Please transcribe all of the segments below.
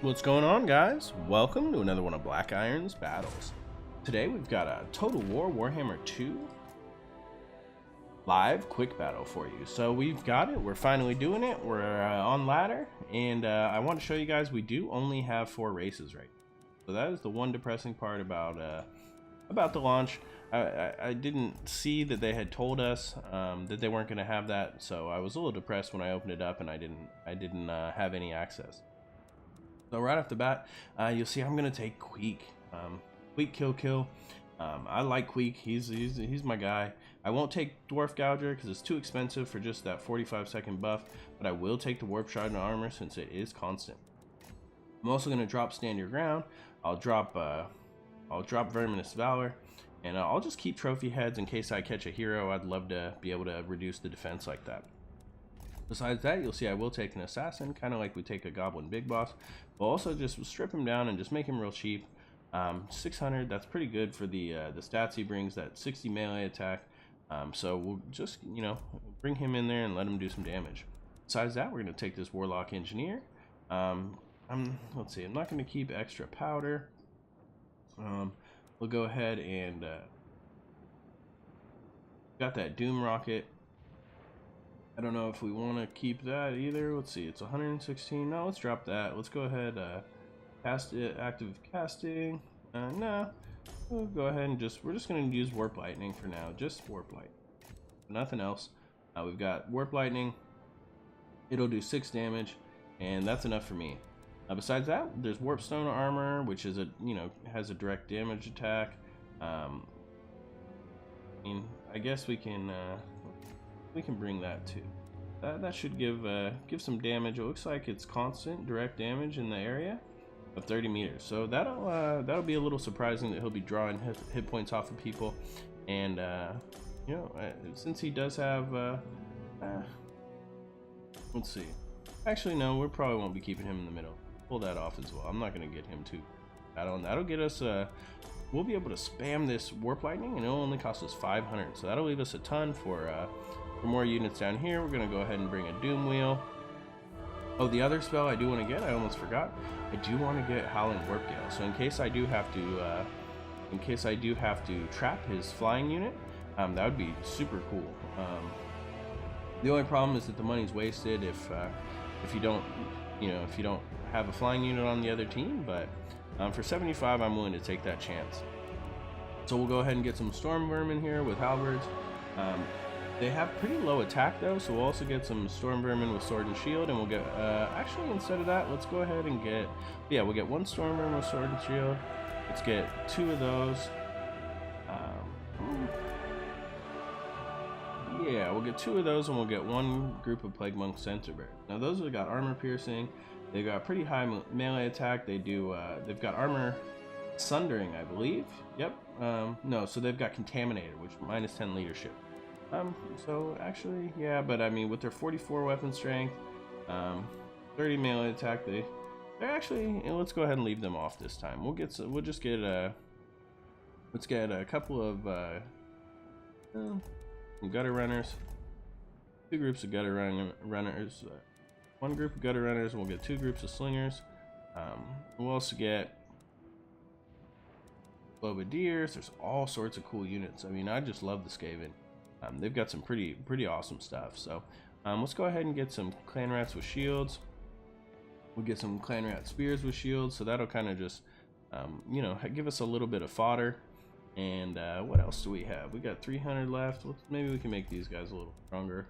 What's going on, guys? Welcome to another one of Black Iron's battles. Today we've got a Total War Warhammer 2 live quick battle for you. So we've got it, we're finally doing it, we're on ladder, and I want to show you guys we do only have 4 races right now. So that is the one depressing part about the launch. I didn't see that they had told us that they weren't going to have that, so I was a little depressed when I opened it up and I didn't have any access. So right off the bat, you'll see I'm gonna take Queek. Queek kill. I like Queek. He's my guy. I won't take Dwarf Gouger because it's too expensive for just that 45-second buff, but I will take the Warp Shroud and Armor since it is constant. I'm also gonna drop Stand Your Ground. I'll drop Verminous Valor, and I'll just keep trophy heads in case I catch a hero. I'd love to be able to reduce the defense like that. Besides that, you'll see I will take an assassin, kind of like we take a goblin big boss. We'll also just strip him down and just make him real cheap. 600, that's pretty good for the stats he brings, that 60 melee attack. So we'll just, bring him in there and let him do some damage. Besides that, we're going to take this Warlock Engineer. Let's see, I'm not going to keep extra powder. We'll go ahead and got that Doom Rocket. I don't know if we want to keep that either. Let's see, it's 116. No, let's drop that. Let's go ahead, cast it, active casting. No, we'll go ahead and we're just going to use Warp Lightning for now. Just Warp Light, nothing else. We've got Warp Lightning. It'll do 6 damage, and that's enough for me. Besides that, there's Warp Stone Armor, which is has a direct damage attack. I mean, I guess we can bring that too. That should give some damage. It looks like it's constant direct damage in the area of 30 meters. So that'll be a little surprising that he'll be drawing hit points off of people. And since he does have, let's see. Actually, no, we probably won't be keeping him in the middle. Pull that off as well. I'm not going to get him too. That'll get us. We'll be able to spam this Warp Lightning, and it'll only cost us 500. So that'll leave us a ton for more units down here. We're gonna go ahead and bring a Doom Wheel. Oh, the other spell I do want to get, I almost forgot. I do want to get Howling Warp Gale. So in case I do have to, trap his flying unit, that would be super cool. The only problem is that the money's wasted if you don't have a flying unit on the other team. But for 75, I'm willing to take that chance. So we'll go ahead and get some Storm Vermin here with halberds. They have pretty low attack though, so we'll also get some Storm Vermin with Sword and Shield, and we'll get, actually instead of that, let's go ahead and get, we'll get 1 Storm Vermin with Sword and Shield. Let's get 2 of those. We'll get 2 of those, and we'll get 1 group of Plague Monk Centerbird. Now those have got armor piercing, they've got pretty high melee attack, they've got armor sundering, I believe. Yep. No, so they've got contaminated, which minus 10 leadership. So actually, yeah, but I mean, with their 44 weapon strength, 30 melee attack, they're actually, let's go ahead and leave them off this time. We'll just get let's get a couple of gutter runners, 2 groups of gutter runners, 1 group of gutter runners, and we'll get 2 groups of slingers. We'll also get Bombardiers. There's all sorts of cool units. I mean, I just love the Skaven. They've got some pretty awesome stuff. So let's go ahead and get some Clan Rats with shields. We'll get some Clan Rat Spears with shields, so that'll kind of just give us a little bit of fodder. And what else do we have? We got 300 left. Maybe we can make these guys a little stronger.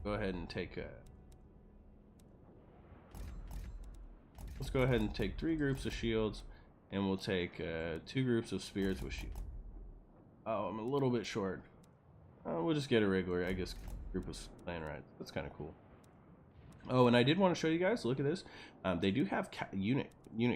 Go ahead and take let's go ahead and take 3 groups of shields, and we'll take 2 groups of spears with shields. Oh, I'm a little bit short. We'll just get a regular, I guess, group of Clan Rats. That's kind of cool. Oh, and I did want to show you guys, look at this. They do have unit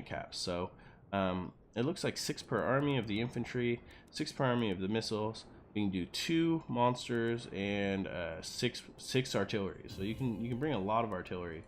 caps. So it looks like 6 per army of the infantry, 6 per army of the missiles. We can do 2 monsters and 6 artillery. So you can bring a lot of artillery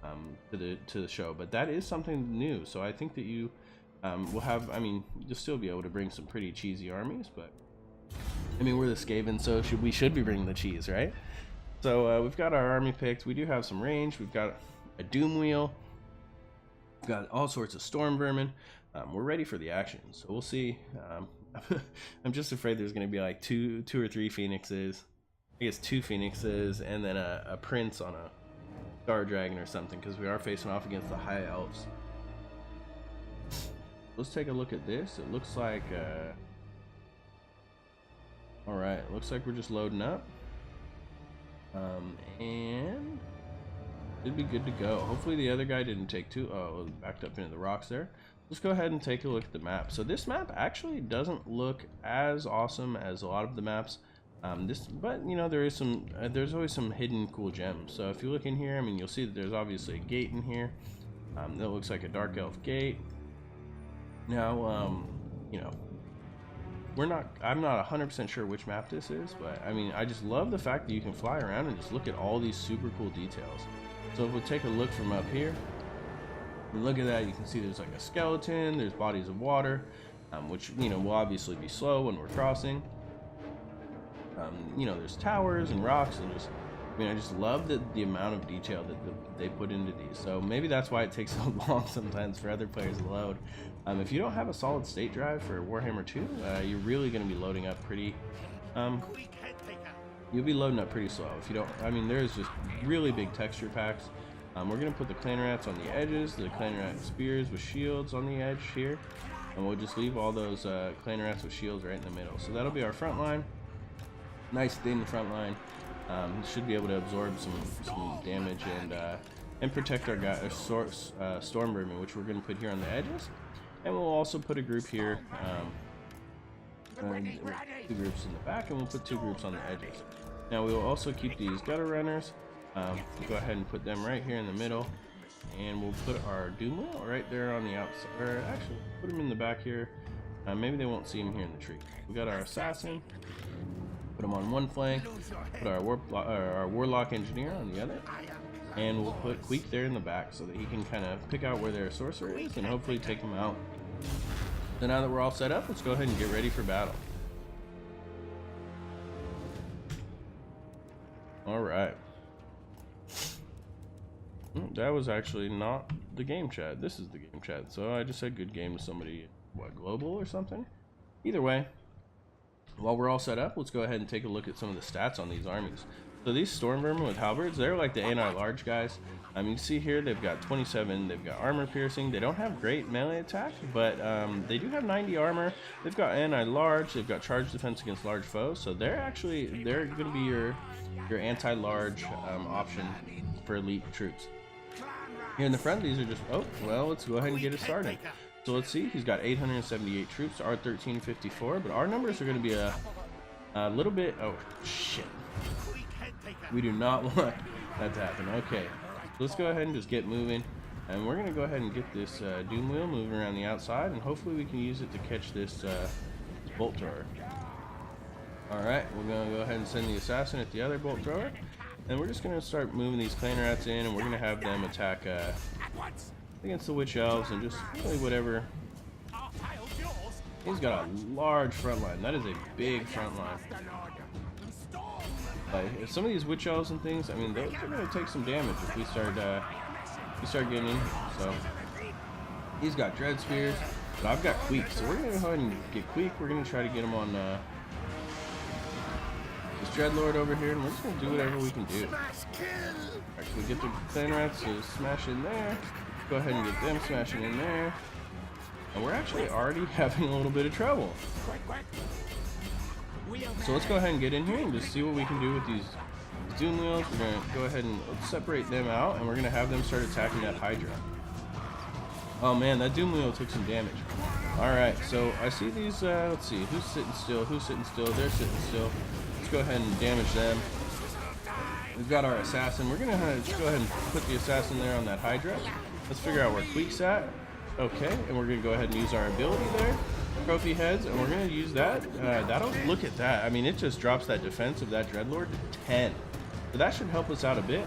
to the show. But that is something new. So I think that you will have, I mean, you'll still be able to bring some pretty cheesy armies, but I mean, we're the Skaven, so we should be bringing the cheese, right? So we've got our army picked. We do have some range. We've got a doom wheel. We've got all sorts of storm vermin. We're ready for the action, so we'll see. I'm just afraid there's going to be like two or three phoenixes. I guess 2 phoenixes and then a prince on a star dragon or something, because we are facing off against the high elves. Let's take a look at this. It looks like all right, it looks like we're just loading up, and it'd be good to go. Hopefully the other guy didn't take too backed up into the rocks there. Let's go ahead and take a look at the map. So this map actually doesn't look as awesome as a lot of the maps. But you know, there's always some hidden cool gems. So if you look in here, I mean, you'll see that there's obviously a gate in here. That looks like a Dark Elf gate. Now, you know, I'm not 100% sure which map this is, but I mean, I just love the fact that you can fly around and just look at all these super cool details. So if we take a look from up here, look at that, you can see there's like a skeleton, there's bodies of water, which, you know, will obviously be slow when we're crossing. You know, there's towers and rocks, and just, I mean, I just love the amount of detail that they put into these. So maybe that's why it takes so long sometimes for other players to load. If you don't have a solid state drive for Warhammer 2, you're really going to be loading up pretty, you'll be loading up pretty slow. If you don't, I mean, there's just really big texture packs. We're going to put the clan rats on the edges, the clan rat spears with shields on the edge here, and we'll just leave all those clan rats with shields right in the middle. So that'll be our front line. Nice thin front line. Should be able to absorb some damage and protect our storm vermin, which we're going to put here on the edges. And we'll also put a group here, 2 groups in the back, and we'll put 2 groups on the edges. Now we will also keep these gutter runners. Go ahead and put them right here in the middle, and we'll put our doom wheel right there on the outside, or actually put them in the back here. Maybe they won't see him here in the tree. We got our assassin, put him on one flank, put our Warlock Engineer on the other, and we'll put Queek there in the back so that he can kind of pick out where their sorcerer is and hopefully take him out. So now that we're all set up, let's go ahead and get ready for battle. Alright. That was actually not the game chat. This is the game chat. So I just said good game to somebody, what, global or something? Either way, while we're all set up, let's go ahead and take a look at some of the stats on these armies. So these storm vermin with halberds, they're like the anti-large guys. You can see here they've got 27, they've got armor piercing. They don't have great melee attack, but they do have 90 armor. They've got anti-large, they've got charge defense against large foes. So they're going to be your anti-large option for elite troops. Here in the front, these are just, oh, well, let's go ahead and get it started. So let's see, he's got 878 troops, our 1354, but our numbers are going to be a little bit, oh, shit. We do not want that to happen. Okay, so let's go ahead and just get moving. And we're going to go ahead and get this doom wheel moving around the outside, and hopefully we can use it to catch this bolt thrower. Alright, we're going to go ahead and send the assassin at the other bolt thrower. And we're just going to start moving these clan rats in, and we're going to have them attack against the witch elves and just really whatever. He's got a large front line. That is a big front line. Like, some of these witch elves and things, I mean, they're going to take some damage if we start getting in. So he's got dread spears, but I've got Queek, so we're going to go ahead and get Queek. We're going to try to get him on this Dreadlord over here, and we're just going to do whatever we can do. Alright, so we get the clan rats to smash in there. Go ahead and get them smashing in there. And we're actually already having a little bit of trouble. So let's go ahead and get in here and just see what we can do with these doom wheels. We're going to go ahead and separate them out, and we're going to have them start attacking that Hydra. Oh man, that doom wheel took some damage. Alright, so I see these, let's see, who's sitting still, they're sitting still. Let's go ahead and damage them. We've got our assassin. We're gonna just go ahead and put the assassin there on that Hydra. Let's figure out where Queek's at. Okay, and we're gonna go ahead and use our ability there, trophy heads, and we're gonna use that. That'll, look at that. I mean, it just drops that defense of that Dreadlord to 10. So that should help us out a bit.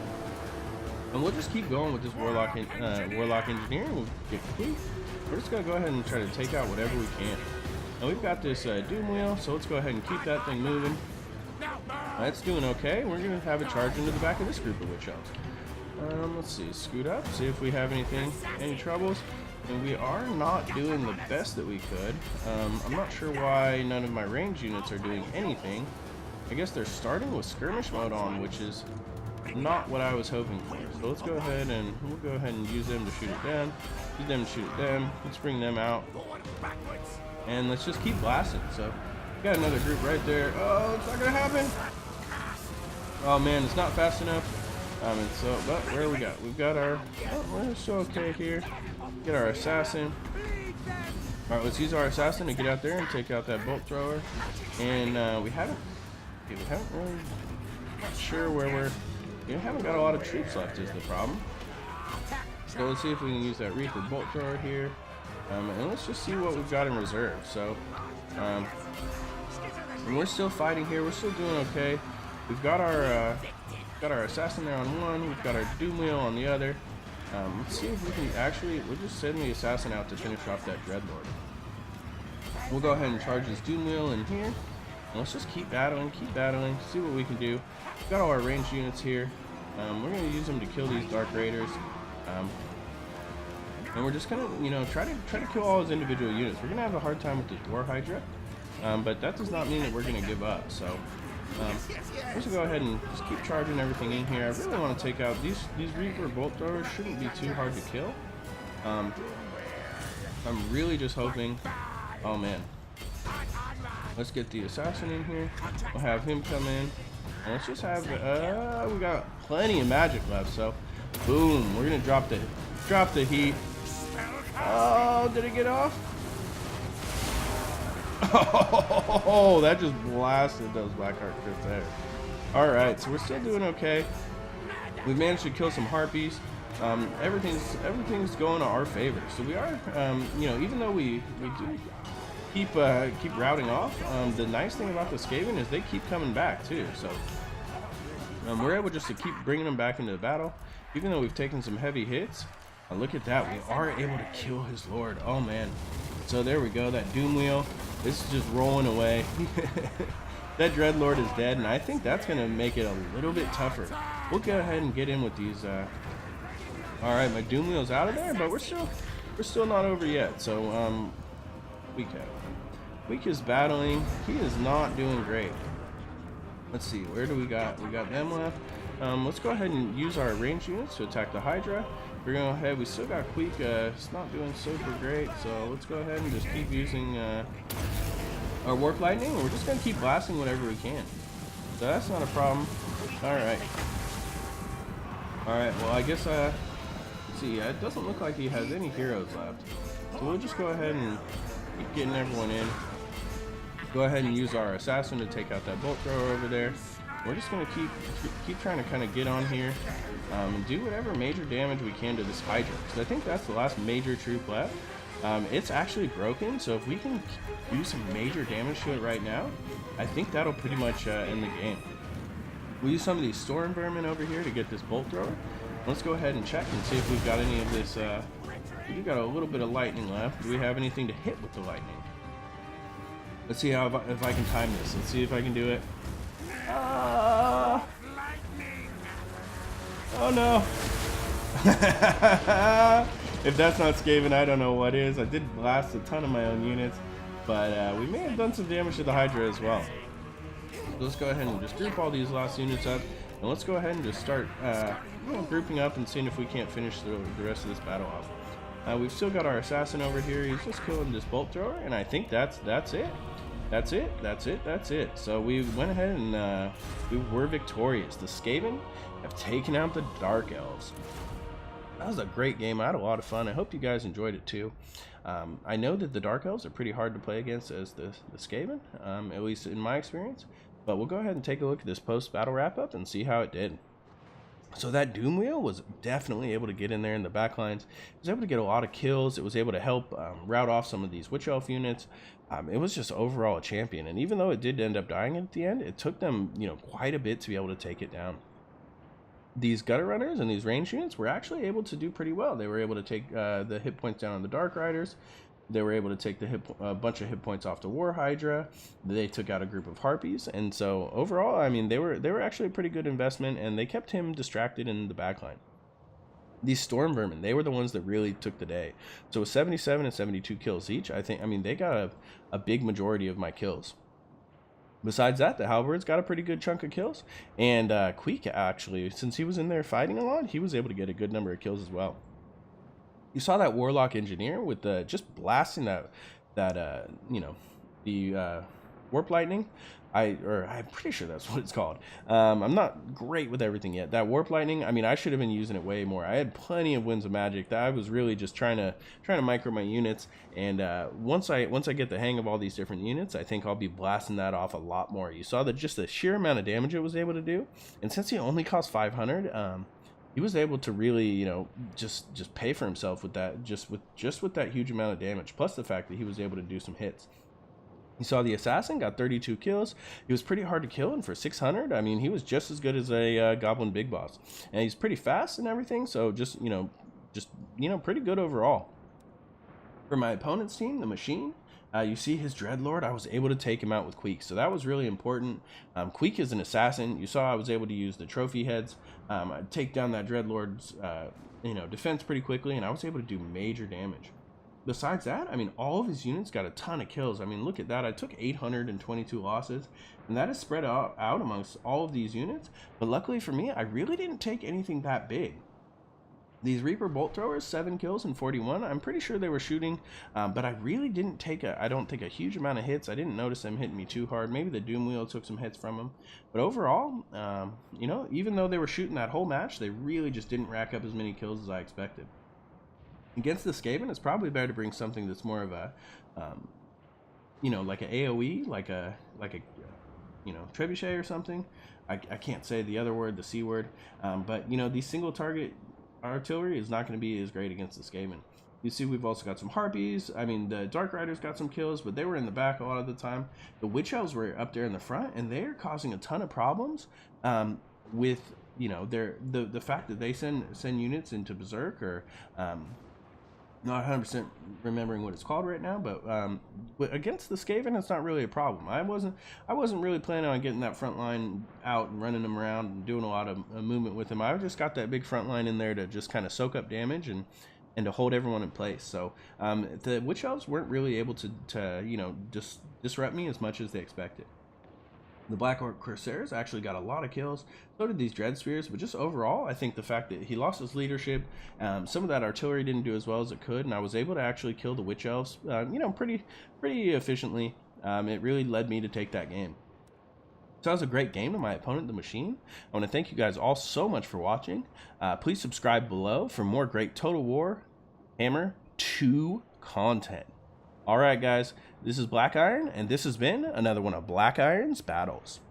And we'll just keep going with this Warlock Engineer. We'll get Queek. We're just gonna go ahead and try to take out whatever we can. Now we've got this doom wheel, so let's go ahead and keep that thing moving. That's doing okay. We're going to have a charge into the back of this group of witch elves. Let's see, scoot up, see if we have any troubles. And we are not doing the best that we could. I'm not sure why none of my range units are doing anything. I guess they're starting with skirmish mode on, which is not what I was hoping for. So let's go ahead and we'll go ahead and use them to shoot at them. Use them to shoot at them. Let's bring them out. And let's just keep blasting. So we got another group right there. Oh, it's not gonna happen. Oh man, it's not fast enough. And so, but where we got? We've got our, oh, we're still okay here. Get our assassin. All right, let's use our assassin to get out there and take out that bolt thrower. And we haven't really, not sure where we haven't got a lot of troops left is the problem. So let's see if we can use that Reaper bolt thrower here. And let's just see what we've got in reserve. So, and we're still fighting here. We're still doing okay. We've got our assassin there on one. We've got our doom wheel on the other. Let's see if we can actually. We'll just send the assassin out to finish off that dreadlord. We'll go ahead and charge this doom wheel in here. And let's just keep battling, see what we can do. We've got all our ranged units here. We're going to use them to kill these dark raiders. And we're just gonna, you know, try to kill all his individual units. We're gonna have a hard time with the War Hydra, but that does not mean that we're gonna give up. So let's go ahead and just keep charging everything in here. I really want to take out these Reaper bolt throwers. Shouldn't be too hard to kill. I'm really just hoping. Oh man, let's get the assassin in here. We'll have him come in, and let's just have. We got plenty of magic left, so boom, we're gonna drop the heat. Oh, did it get off? Oh, that just blasted those Black Heart Crypts there. Alright, so we're still doing okay. We've managed to kill some harpies. Everything's going to our favor. So we are, you know, even though we do keep routing off, the nice thing about the Skaven is they keep coming back too. So we're able just to keep bringing them back into the battle, even though we've taken some heavy hits. Look at that, we are able to kill his lord. Oh man. So there we go, that doom wheel, this is just rolling away. That dreadlord is dead, and I think that's gonna make it a little bit tougher. We'll go ahead and get in with these. All right, my doom wheel's out of there, but we're still not over yet. So Queek is battling. He is not doing great. Let's see, where do we got them left. Let's go ahead and use our range units to attack the Hydra. We're going to go ahead, we still got Queek, it's not doing super great, so let's go ahead and just keep using our Warp Lightning, and we're just going to keep blasting whatever we can. So that's not a problem. Alright, well I guess, let's see, it doesn't look like he has any heroes left. So we'll just go ahead and keep getting everyone in. Go ahead and use our assassin to take out that bolt thrower over there. We're just going to keep trying to kind of get on here and do whatever major damage we can to this Hydra, because I think that's the last major troop left. It's actually broken, so if we can do some major damage to it right now, I think that'll pretty much end the game. We'll use some of these storm vermin over here to get this bolt thrower. Let's go ahead and check and see if we've got any of this. We've got a little bit of lightning left. Do we have anything to hit with the lightning? Let's see how if I can time this. Let's see if I can do it. Oh no. If that's not Skaven, I don't know what is. I did blast a ton of my own units, but we may have done some damage to the Hydra as well. So let's go ahead and just group all these last units up, and let's go ahead and just start grouping up and seeing if we can't finish the rest of this battle off. We've still got our assassin over here. He's just killing this bolt thrower, and I think that's it. That's it. So we went ahead and we were victorious. The Skaven have taken out the Dark Elves. That was a great game. I had a lot of fun. I hope you guys enjoyed it too. I know that the Dark Elves are pretty hard to play against as the Skaven, at least in my experience. But we'll go ahead and take a look at this post-battle wrap-up and see how it did. So that Doom Wheel was definitely able to get in there in the back lines. It was able to get a lot of kills. It was able to help rout off some of these Witch Elf units. It was just overall a champion. And even though it did end up dying at the end, it took them, quite a bit to be able to take it down. These Gutter Runners and these range units were actually able to do pretty well. They were able to take the hit points down on the Dark Riders. They were able to take a bunch of hit points off the War Hydra. They took out a group of Harpies, and so overall, I mean, they were actually a pretty good investment, and they kept him distracted in the backline. these storm vermin, they were the ones that really took the day. So with 77 and 72 kills each, I mean, they got a big majority of my kills. Besides that, the halberds got a pretty good chunk of kills, and Queek, actually, since he was in there fighting a lot, he was able to get a good number of kills as well. You saw that Warlock Engineer with just blasting that you know, the warp lightning. I'm pretty sure that's what it's called. I'm not great with everything yet. That warp lightning, I mean, I should have been using it way more. I had plenty of winds of magic. That I was really just trying to micro my units. And once I get the hang of all these different units, I think I'll be blasting that off a lot more. You saw that just the sheer amount of damage it was able to do, and since he only cost 500, he was able to really, you know, just pay for himself with that, just with that huge amount of damage, plus the fact that he was able to do some hits. You saw the assassin got 32 kills. He was pretty hard to kill, and for 600, I mean, he was just as good as a goblin big boss, and he's pretty fast and everything. So just pretty good overall. For my opponent's team, the Machine, you see his Dreadlord, I was able to take him out with Queek, so that was really important. Queek is an assassin. You saw I was able to use the trophy heads, take down that Dreadlord's defense pretty quickly, and I was able to do major damage. Besides that, I mean, all of his units got a ton of kills. I mean, look at that. I took 822 losses, and that is spread out amongst all of these units. But luckily for me, I really didn't take anything that big. These Reaper Bolt Throwers, 7 kills and 41. I'm pretty sure they were shooting, but I really didn't take I don't think a huge amount of hits. I didn't notice them hitting me too hard. Maybe the Doom Wheel took some hits from them. But overall, even though they were shooting that whole match, they really just didn't rack up as many kills as I expected. Against the Skaven, it's probably better to bring something that's more of a, like an AoE, like a trebuchet or something. I can't say the other word, the C word, but these single target artillery is not going to be as great against the Skaven. You see, we've also got some Harpies. I mean, the Dark Riders got some kills, but they were in the back a lot of the time. The Witch Elves were up there in the front, and they're causing a ton of problems with the fact that they send units into Berserk, or not 100% remembering what it's called right now, but against the Skaven, it's not really a problem. I wasn't really planning on getting that front line out and running them around and doing a lot of movement with them. I just got that big front line in there to just kind of soak up damage and to hold everyone in place. So the Witch Elves weren't really able to just disrupt me as much as they expected. The Black Orc Corsairs actually got a lot of kills. So did these Dread Spears, but just overall, I think the fact that he lost his leadership, some of that artillery didn't do as well as it could, and I was able to actually kill the Witch Elves, pretty efficiently. It really led me to take that game. So that was a great game to my opponent, the Machine. I want to thank you guys all so much for watching. Please subscribe below for more great Total War Hammer 2 content. All right, guys, this is Black Iron, and this has been another one of Black Iron's battles.